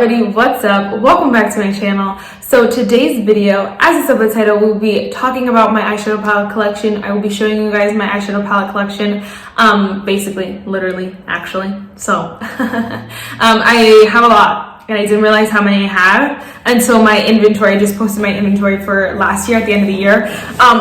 everybody, what's up? Welcome back to my channel. So today's video, as it's the title, we'll be talking about my eyeshadow palette collection. I will be showing you guys my eyeshadow palette collection, basically, literally, actually. So I have a lot and I didn't realize how many I have until my inventory. I just posted my inventory for last year at the end of the year.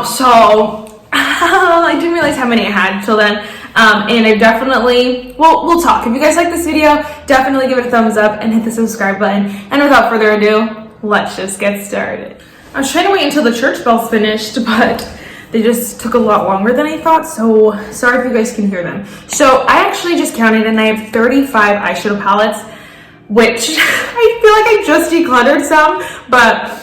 So I didn't realize how many I had till then. And I definitely, we'll talk. If you guys like this video, definitely give it a thumbs up and hit the subscribe button. And without further ado, let's just get started. I was trying to wait until the church bells finished, but they just took a lot longer than I thought. So sorry if you guys can hear them. So I actually just counted and I have 35 eyeshadow palettes, which I feel like I just decluttered some, but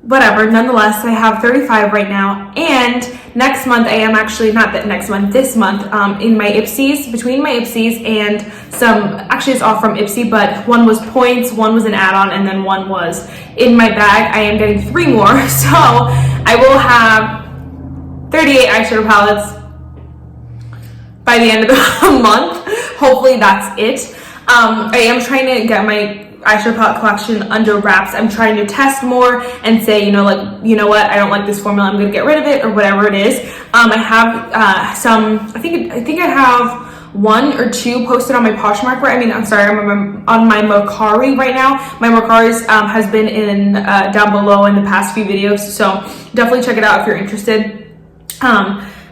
whatever. Nonetheless, I have 35 right now. And next month, I am actually, not that next month, this month, in my Ipsys, between my Ipsys and some, actually it's all from Ipsy, but one was points, one was an add-on, and then one was in my bag. I am getting 3 more, so I will have 38 eyeshadow palettes by the end of the month. Hopefully that's it. I am trying to get my eyeshadow palette collection under wraps. I'm trying to test more and say, you know what, I don't like this formula, I'm gonna get rid of it, or whatever it is. I have some, I think I have 1 or 2 posted on my Poshmark, I'm on my Mercari right now. My Mercari's has been in down below in the past few videos, so definitely check it out if you're interested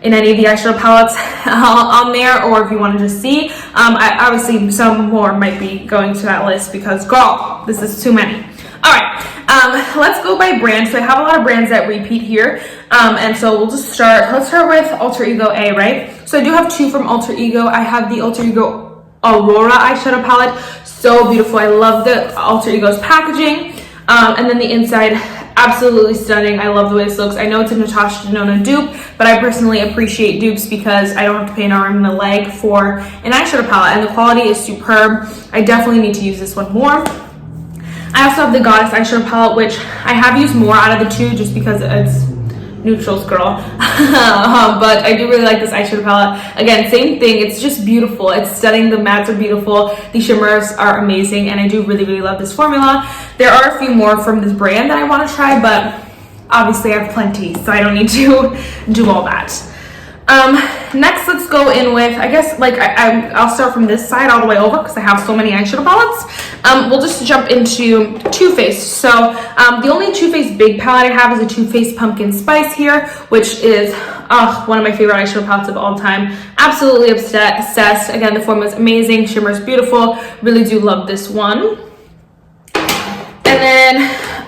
in any of the eyeshadow palettes on there, or if you want to just see. Obviously some more might be going to that list because girl, this is too many. All right, let's go by brand. So I have a lot of brands that repeat here, and so we'll just let's start with Alter Ego A, right? So I do have 2 from Alter Ego. I have the Alter Ego Aurora eyeshadow palette, so beautiful. I love the Alter Ego's packaging, and then the inside, absolutely stunning. I love the way this looks. I know it's a Natasha Denona dupe, but I personally appreciate dupes because I don't have to pay an arm and a leg for an eyeshadow palette, and the quality is superb. I definitely need to use this one more. I also have the Goddess eyeshadow palette, which I have used more out of the 2 just because it's neutrals, girl. But I do really like this eyeshadow palette. Again, same thing. It's just beautiful. It's stunning. The mattes are beautiful. The shimmers are amazing, and I do really, really love this formula. There are a few more from this brand that I want to try, but obviously I have plenty, so I don't need to do all that. Next, let's go in with, I guess, like I'll start from this side all the way over because I have so many eyeshadow palettes. We'll just jump into Too Faced. So the only Too Faced big palette I have is a Too Faced Pumpkin Spice here, which is one of my favorite eyeshadow palettes of all time. Absolutely obsessed. Again, the formula is amazing. Shimmer's beautiful. Really do love this one. And then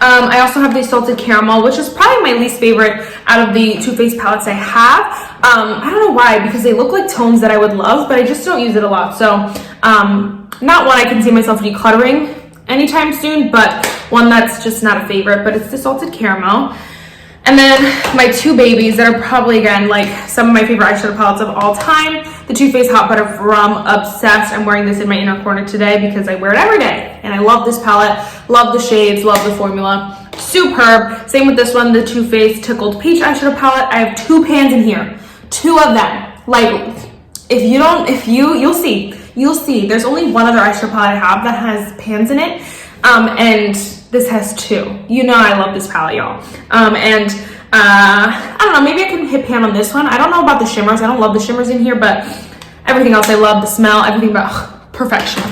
I also have the Salted Caramel, which is probably my least favorite out of the Too Faced palettes I have. I don't know why, because they look like tones that I would love, but I just don't use it a lot. So not one I can see myself decluttering anytime soon, but one that's just not a favorite, but it's the Salted Caramel. And then my 2 babies that are probably, again, like some of my favorite eyeshadow palettes of all time. The Too Faced Hot Butter from Obsessed. I'm wearing this in my inner corner today because I wear it every day. And I love this palette, love the shades, love the formula. Superb. Same with this one, the Too Faced Tickled Peach eyeshadow palette. I have 2 pans in here. 2 of them. Like, you'll see. There's only one other eyeshadow palette I have that has pans in it. And this has 2. You know I love this palette, y'all. I don't know, maybe I can hit pan on this one. I don't know about the shimmers. I don't love the shimmers in here, but everything else I love. The smell, everything about perfection.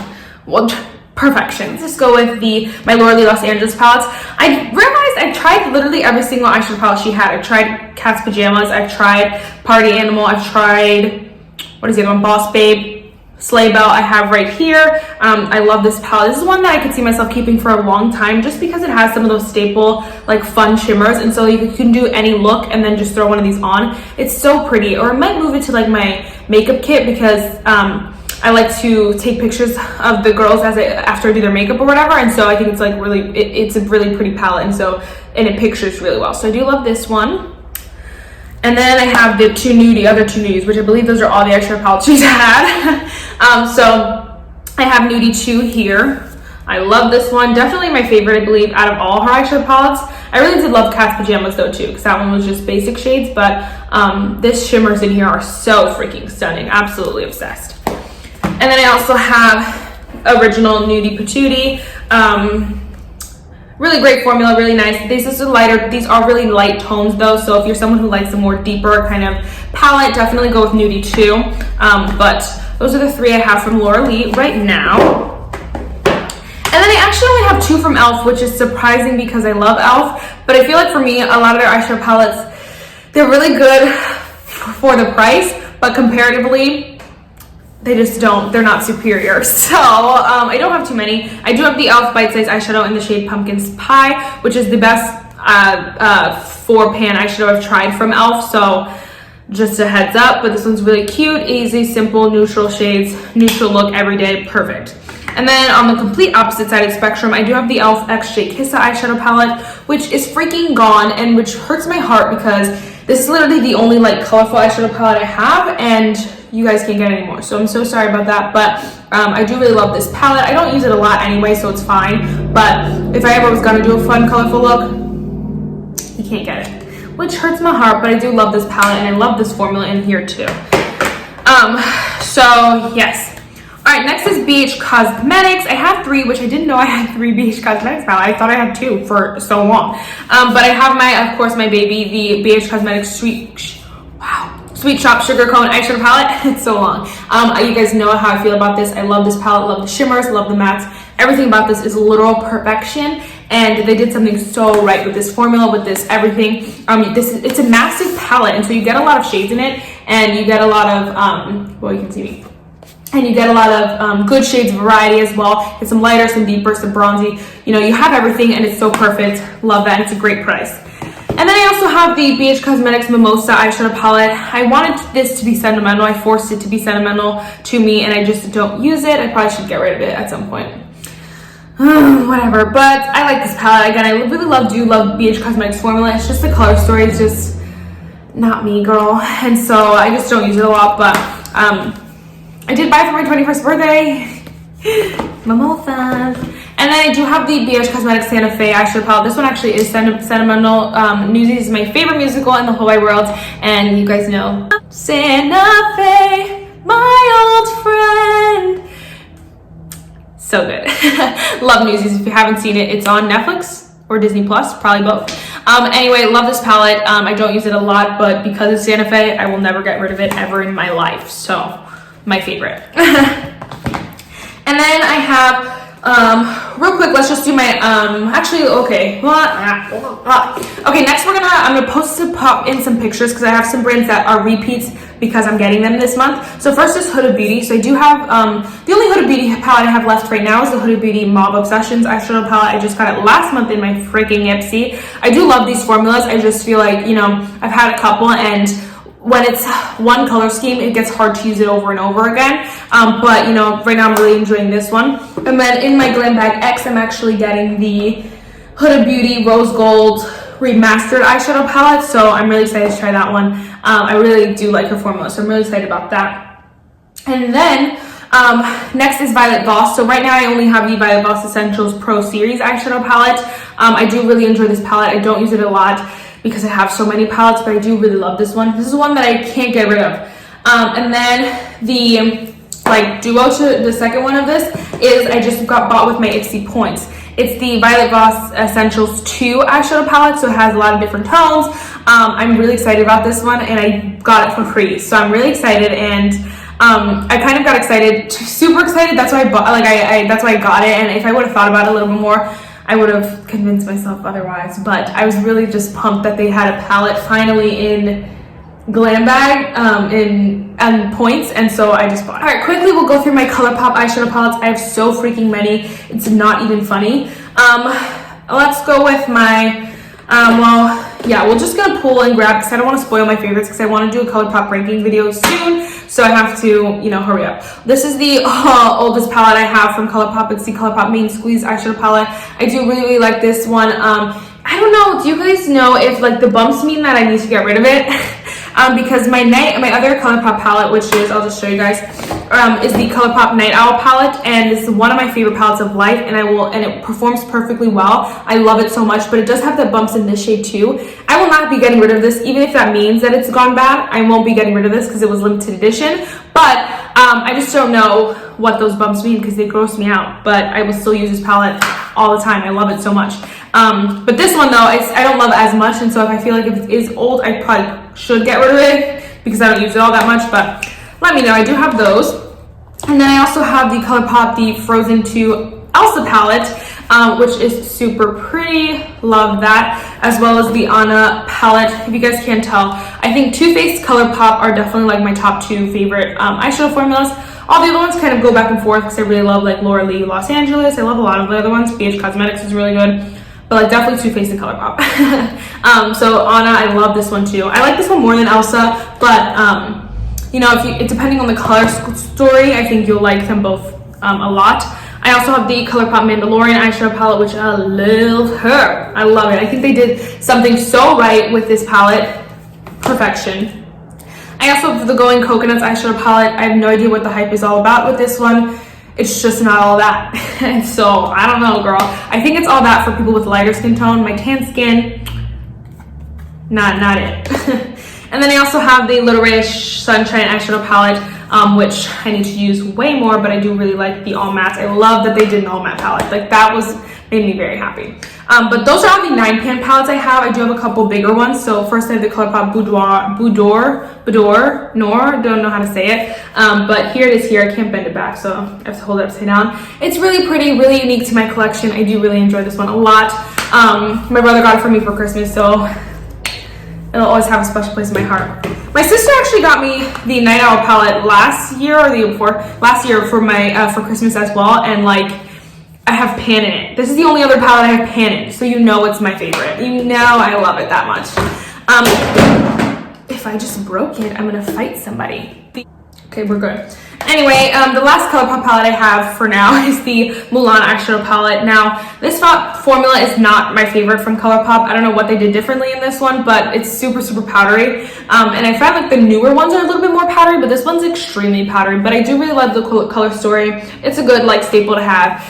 Well, perfection. Let's just go with my Laura Lee Los Angeles palettes. I realized I tried literally every single eyeshadow palette she had. I tried Cat's Pajamas. I've tried Party Animal. I've tried, what is the other one? Boss Babe. Sleigh Belle I have right here. I love this palette. This is one that I could see myself keeping for a long time just because it has some of those staple, like, fun shimmers, and so you can do any look and then just throw one of these on. It's so pretty. Or I might move it to, like, my makeup kit because I like to take pictures of the girls after I do their makeup or whatever, and so I think it's like really, it's a really pretty palette, and it pictures really well. So I do love this one. And then I have the other two Nudies, which I believe those are all the extra palettes she's had. So I have Nudie 2 here. I love this one. Definitely my favorite, I believe, out of all her eyeshadow palettes. I really did love Cat's Pajamas though too, because that one was just basic shades, but this shimmers in here are so freaking stunning. Absolutely obsessed. And then I also have original Nudie Patootie. Really great formula, really nice. These are really light tones though, so if you're someone who likes a more deeper kind of palette, definitely go with Nudie too. But those are the 3 I have from Laura Lee right now. And then I actually only have 2 from e.l.f., which is surprising because I love e.l.f. But I feel like for me, a lot of their eyeshadow palettes, they're really good for the price, but comparatively, they're not superior. So I don't have too many. I do have the e.l.f. Bite Size eyeshadow in the shade Pumpkin Pie, which is the best 4-pan eyeshadow I've tried from e.l.f. So just a heads up, but this one's really cute, easy, simple, neutral shades, neutral look every day, perfect. And then on the complete opposite side of the spectrum, I do have the e.l.f. X Jkissa eyeshadow palette, which is freaking gone and which hurts my heart because this is literally the only like colorful eyeshadow palette I have, and you guys can't get any more. So I'm so sorry about that, but I do really love this palette. I don't use it a lot anyway, so it's fine. But if I ever was gonna do a fun, colorful look, you can't get it, which hurts my heart, but I do love this palette and I love this formula in here too. So yes. All right, next is BH Cosmetics. I have 3, which I didn't know I had 3 BH Cosmetics palette. I thought I had 2 for so long. But I have of course, my baby, the BH Cosmetics Sweet Shop Sugar Cone eyeshadow palette. It's so long. You guys know how I feel about this. I love this palette, love the shimmers, love the mattes. Everything about this is literal perfection, and they did something so right with this formula, with this everything. It's a massive palette, and so you get a lot of shades in it, and you get a lot of well, you can see me. And you get a lot of good shades variety as well. It's some lighter, some deeper, some bronzy. You know, you have everything and it's so perfect. Love that. It's a great price. And then I also have the BH Cosmetics Mimosa eyeshadow palette. I wanted this to be sentimental. I forced it to be sentimental to me and I just don't use it. I probably should get rid of it at some point. Whatever. But I like this palette. Again, I really do love BH Cosmetics formula. It's just the color story. It's just not me, girl. And so I just don't use it a lot. But I did buy it for my 21st birthday. Mimosa. And then I do have the BH Cosmetics Santa Fe eyeshadow palette. This one actually is sentimental. Nudie is my favorite musical in the whole wide world. And you guys know Santa Fe, my old friend. So good. Love Newsies. If you haven't seen it, it's on Netflix or Disney Plus, probably both. Anyway, love this palette. I don't use it a lot, but because it's Santa Fe, I will never get rid of it ever in my life. So, my favorite. And then I have real quick, let's just do my okay, next I'm gonna pop in some pictures because I have some brands that are repeats because I'm getting them this month. So first is Huda Beauty. So I do have the only Huda Beauty palette I have left right now is the Huda Beauty Mauve Obsessions eyeshadow palette. I just got it last month in my freaking Ipsy. I do love these formulas. I just feel like, you know, I've had a couple, and when it's one color scheme, it gets hard to use it over and over again. But you know, right now I'm really enjoying this one. And then in my Glam Bag X, I'm actually getting the Huda Beauty Rose Gold Remastered eyeshadow palette. So I'm really excited to try that one. I really do like her formula, so I'm really excited about that. And then next is Violet Voss. So right now I only have the Violet Voss Essentials Pro Series eyeshadow palette. I do really enjoy this palette. I don't use it a lot because I have so many palettes, but I do really love this one. This is one that I can't get rid of. And then the duo to the second one of this is I just bought with my Ipsy points. It's the Violet Voss Essentials 2 eyeshadow palette, so it has a lot of different tones. I'm really excited about this one, and I got it for free, so I'm really excited. And I kind of got excited, super excited. That's why I bought, that's why I got it. And if I would have thought about it a little bit more, I would have convinced myself otherwise. But I was really just pumped that they had a palette finally in Glam Bag and points, and so I just bought it. All right, quickly we'll go through my Colourpop eyeshadow palettes. I have so freaking many, it's not even funny. Let's go with my we're just gonna pull and grab because I don't want to spoil my favorites because I want to do a Colourpop ranking video soon, so I have to, you know, hurry up. This is the oldest palette I have from Colourpop. It's the Colourpop Main Squeeze eyeshadow palette. I do really like this one. I don't know, do you guys know if like the bumps mean that I need to get rid of it? Because my other Colourpop palette, which is, I'll just show you guys, is the Colourpop Night Owl palette, and it's one of my favorite palettes of life, and it performs perfectly well. I love it so much, but it does have the bumps in this shade too. I will not be getting rid of this, even if that means that it's gone bad. I won't be getting rid of this because it was limited edition, but I just don't know what those bumps mean because they gross me out, but I will still use this palette all the time. I love it so much. But this one though, I don't love as much, and so if I feel like if it is old, I probably should get rid of it because I don't use it all that much, but let me know. I do have those. And then I also have the Colourpop, the Frozen 2 Elsa palette, which is super pretty. Love that. As well as the Aina palette. If you guys can't tell, I think Too Faced, Colourpop are definitely like my top 2 favorite eyeshadow formulas. All the other ones kind of go back and forth because I really love like Laura Lee Los Angeles. I love a lot of the other ones. BH Cosmetics is really good. But like definitely Too Faced and Colourpop. So Aina, I love this one too. I like this one more than Elsa, but you know, depending on the color story, I think you'll like them both a lot. I also have the Colourpop Mandalorian eyeshadow palette, which I love her. I love it. I think they did something so right with this palette. Perfection. I also have the Going Coconuts eyeshadow palette. I have no idea what the hype is all about with this one. It's just not all that. And so, I don't know, girl. I think it's all that for people with lighter skin tone. My tan skin, not it. And then I also have the Little Ray Sunshine eyeshadow palette, which I need to use way more, but I do really like the all mattes. I love that they did an all matte palette. Like that made me very happy. But those are all the 9-pan palettes I have. I do have a couple bigger ones. So first I have the Colourpop Boudoir, Noir, don't know how to say it. But here it is here. I can't bend it back, so I have to hold it upside down. It's really pretty, really unique to my collection. I do really enjoy this one a lot. My brother got it for me for Christmas, so it'll always have a special place in my heart. My sister actually got me the Night Owl palette last year or the year before. Last year for my for Christmas as well, and like I have pan in it. This is the only other palette I have pan in, so you know it's my favorite. You know I love it that much. If I just broke it, I'm gonna fight somebody. Okay, we're good. Anyway, the last Colourpop palette I have for now is the Mulan eyeshadow palette. Now, this formula is not my favorite from Colourpop. I don't know what they did differently in this one, but it's super, super powdery. And I found like the newer ones are a little bit more powdery, but this one's extremely powdery. But I do really love the color story. It's a good like staple to have.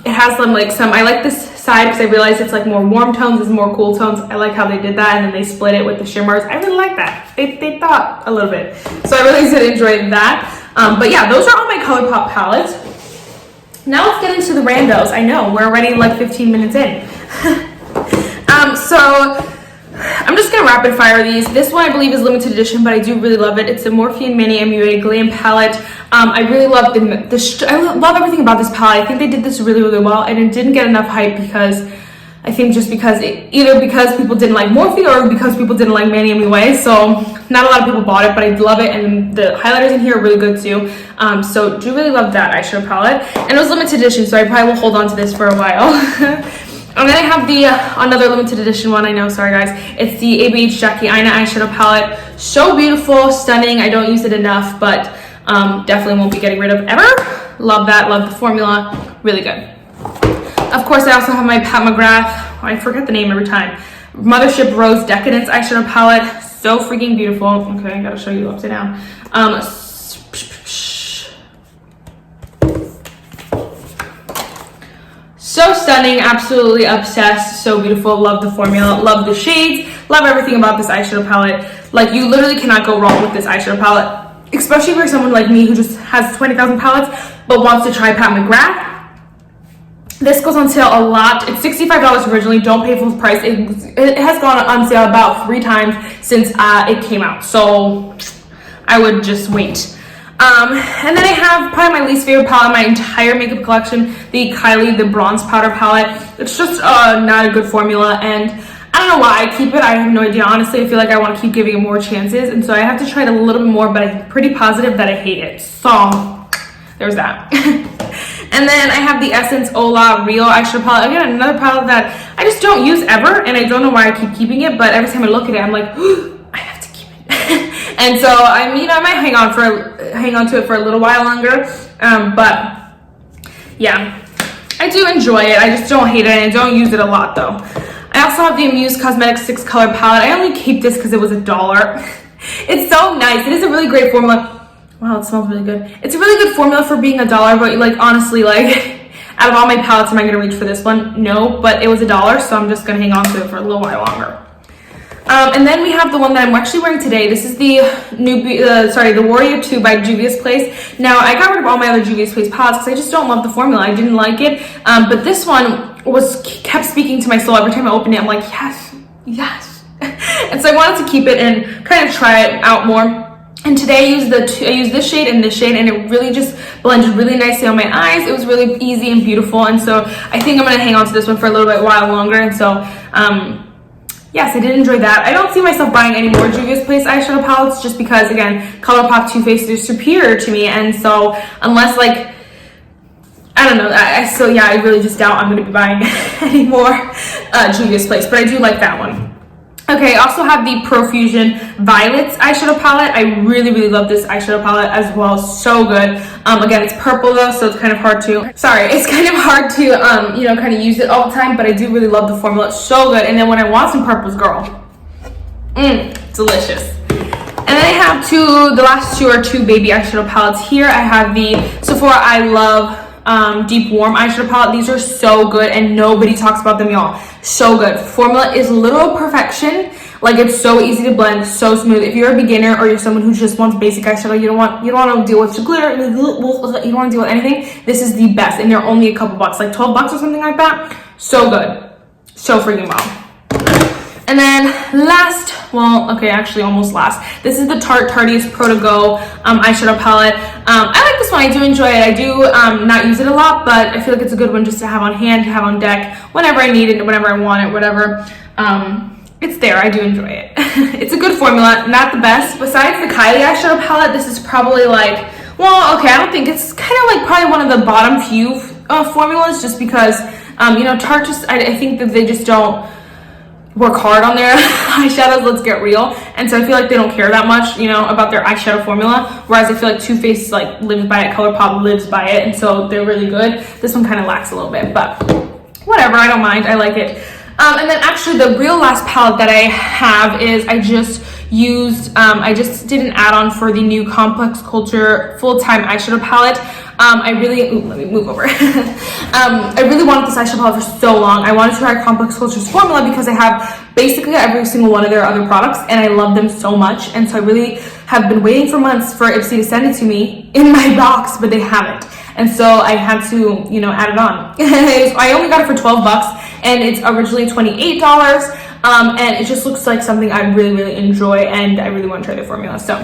It has some, I like this side because I realized it's like more warm tones, it's more cool tones. I like how they did that, and then they split it with the shimmers. I really like that. They thought a little bit. So I really did enjoy that. But yeah, those are all my Colourpop palettes. Now let's get into the randos. I know, we're already like 15 minutes in. So I'm just gonna rapid fire these. This one I believe is limited edition, but I do really love it. It's a Morphe and Manny MUA Glam palette. I really love I love everything about this palette. I think they did this really, really well, and it didn't get enough hype because I think just because either because people didn't like Morphe or because people didn't like Manny MUA. So not a lot of people bought it, but I love it, and the highlighters in here are really good too. So do really love that eyeshadow palette, and it was limited edition, so I probably will hold on to this for a while. And then I have the another limited edition one. I know, sorry guys. It's the ABH Jackie Aina eyeshadow palette. So beautiful, stunning. I don't use it enough, but definitely won't be getting rid of ever. Love that. Love the formula. Really good. Of course, I also have my Pat McGrath. I forget the name every time. Mothership Rose Decadence eyeshadow palette. So freaking beautiful. Okay, I gotta show you upside down. So stunning, absolutely obsessed, so beautiful. Love the formula, love the shades, love everything about this eyeshadow palette. Like, you literally cannot go wrong with this eyeshadow palette, especially for someone like me who just has 20,000 palettes but wants to try Pat McGrath. This goes on sale a lot. It's $65 originally. Don't pay full price. It has gone on sale about 3 times since it came out, so I would just wait. And then I have probably my least favorite palette in my entire makeup collection, the Kylie, the Bronze Powder palette. It's just not a good formula, and I don't know why I keep it. I have no idea. Honestly, I feel like I want to keep giving it more chances, and so I have to try it a little bit more, but I'm pretty positive that I hate it. So there's that. And then I have the Essence Ola Real eyeshadow palette. Again, another palette that I just don't use ever, and I don't know why I keep keeping it, but every time I look at it, I'm like, I have to keep it. And so, I mean, I might hang on to it for a little while longer, but yeah, I do enjoy it. I just don't hate it, and I don't use it a lot though. I also have the Amuse Cosmetics 6 color palette. I only keep this because it was $1. It's so nice. It is a really great formula. Wow, it smells really good. It's a really good formula for being $1, but like honestly, like out of all my palettes, am I gonna reach for this one? No, but it was $1, so I'm just gonna hang on to it for a little while longer. And then we have the one that I'm actually wearing today. This is the the Warrior 2 by Juvia's Place. Now, I got rid of all my other Juvia's Place palettes because I just don't love the formula. I didn't like it. But this one kept speaking to my soul. Every time I opened it, I'm like, yes, yes. And so I wanted to keep it and kind of try it out more. And today I used this shade and this shade, and it really just blended really nicely on my eyes. It was really easy and beautiful, and so I think I'm going to hang on to this one for a little bit while longer. And so yes, I did enjoy that. I don't see myself buying any more Juvia's Place eyeshadow palettes just because, again, Colourpop Too Faced is superior to me, and so unless, like, I don't know, I really just doubt I'm going to be buying any more Juvia's Place, but I do like that one. Okay, I also have the Profusion Violets eyeshadow palette. I really, really love this eyeshadow palette as well. So good. Again, it's purple though, so it's kind of hard to, you know, kind of use it all the time, but I do really love the formula. It's so good. And then when I want some purples, girl, delicious. And then I have the last two are two baby eyeshadow palettes here. I have the Sephora I Love Deep Warm eyeshadow palette. These are so good and nobody talks about them, y'all. So good. Formula is literal perfection. Like, it's so easy to blend, so smooth. If you're a beginner or you're someone who just wants basic eyeshadow, you don't want to deal with glitter, you don't want to deal with anything, this is the best. And they're only a couple bucks, like 12 bucks or something like that. So good. So freaking well. And then last, well, okay, actually almost last, this is the Tarte's Pro To Go eyeshadow palette. I like this one. I do enjoy it. I do not use it a lot, but I feel like it's a good one just to have on hand, to have on deck whenever I need it, whenever I want it, whatever. It's there. I do enjoy it. It's a good formula, not the best. Besides the Kylie eyeshadow palette, this is probably like, well, okay, I don't think it's kind of like probably one of the bottom few formulas, just because, you know, Tarte just, I think that they just don't work hard on their eyeshadows, let's get real. And so I feel like they don't care that much, you know, about their eyeshadow formula, whereas I feel like Too Faced like lives by it, Colourpop lives by it, and so they're really good. This one kind of lacks a little bit, but whatever, I don't mind, I like it. And then actually the real last palette that I have is I just did an add-on for the new Complex Culture Full-Time eyeshadow palette. Let me move over. I really wanted this eyeshadow palette for so long. I wanted to try Complex Culture's formula because I have basically every single one of their other products and I love them so much. And so I really have been waiting for months for Ipsy to send it to me in my box, but they haven't. And so I had to, you know, add it on. I only got it for 12 bucks and it's originally $28. And it just looks like something I really, really enjoy and I really want to try the formula. So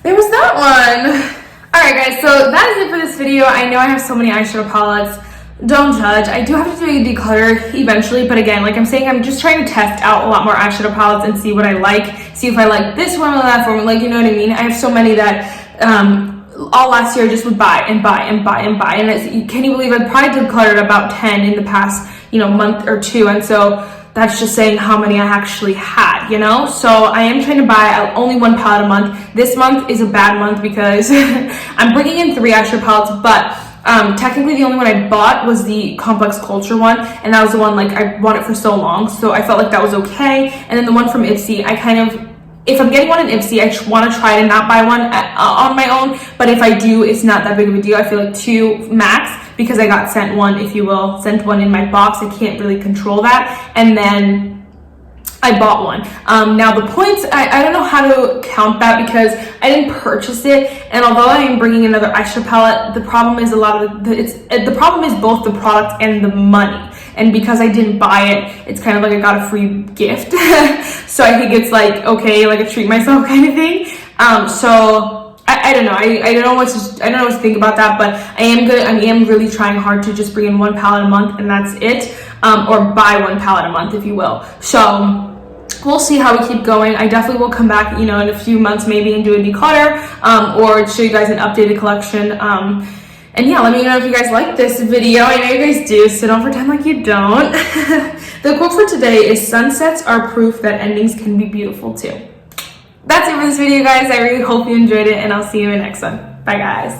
there was that one. Alright guys, so that is it for this video. I know I have so many eyeshadow palettes. Don't judge. I do have to do a declutter eventually, but again, like I'm saying, I'm just trying to test out a lot more eyeshadow palettes and see what I like. See if I like this formula, that formula, like, you know what I mean? I have so many that all last year I just would buy and buy and buy and buy. And can you believe I probably decluttered about 10 in the past, you know, month or two. And so that's just saying how many I actually had, you know? So I am trying to buy only one palette a month. This month is a bad month because I'm bringing in 3 eyeshadow palettes, but technically the only one I bought was the Complex Culture one, and that was the one, like, I bought it for so long, so I felt like that was okay. And then the one from Ipsy, I kind of, if I'm getting one in Ipsy, I want to try to not buy one on my own, but if I do, it's not that big of a deal. I feel like 2 max, because I got sent one, if you will, sent one in my box. I can't really control that. And then I bought one. Now the points, I don't know how to count that because I didn't purchase it. And although I am bringing another eyeshadow palette, the problem is the problem is both the product and the money. And because I didn't buy it, it's kind of like I got a free gift. So I think it's like, okay, like a treat myself kind of thing. So I don't know. I don't know what to think about that, but I am really trying hard to just bring in 1 palette a month, and that's it. Or buy 1 palette a month, if you will. So we'll see how we keep going. I definitely will come back, you know, in a few months maybe and do a declutter, or show you guys an updated collection. And yeah, let me know if you guys like this video. I know you guys do, so don't pretend like you don't. The quote for today is, "Sunsets are proof that endings can be beautiful too." That's it for this video, guys. I really hope you enjoyed it, and I'll see you in the next one. Bye, guys.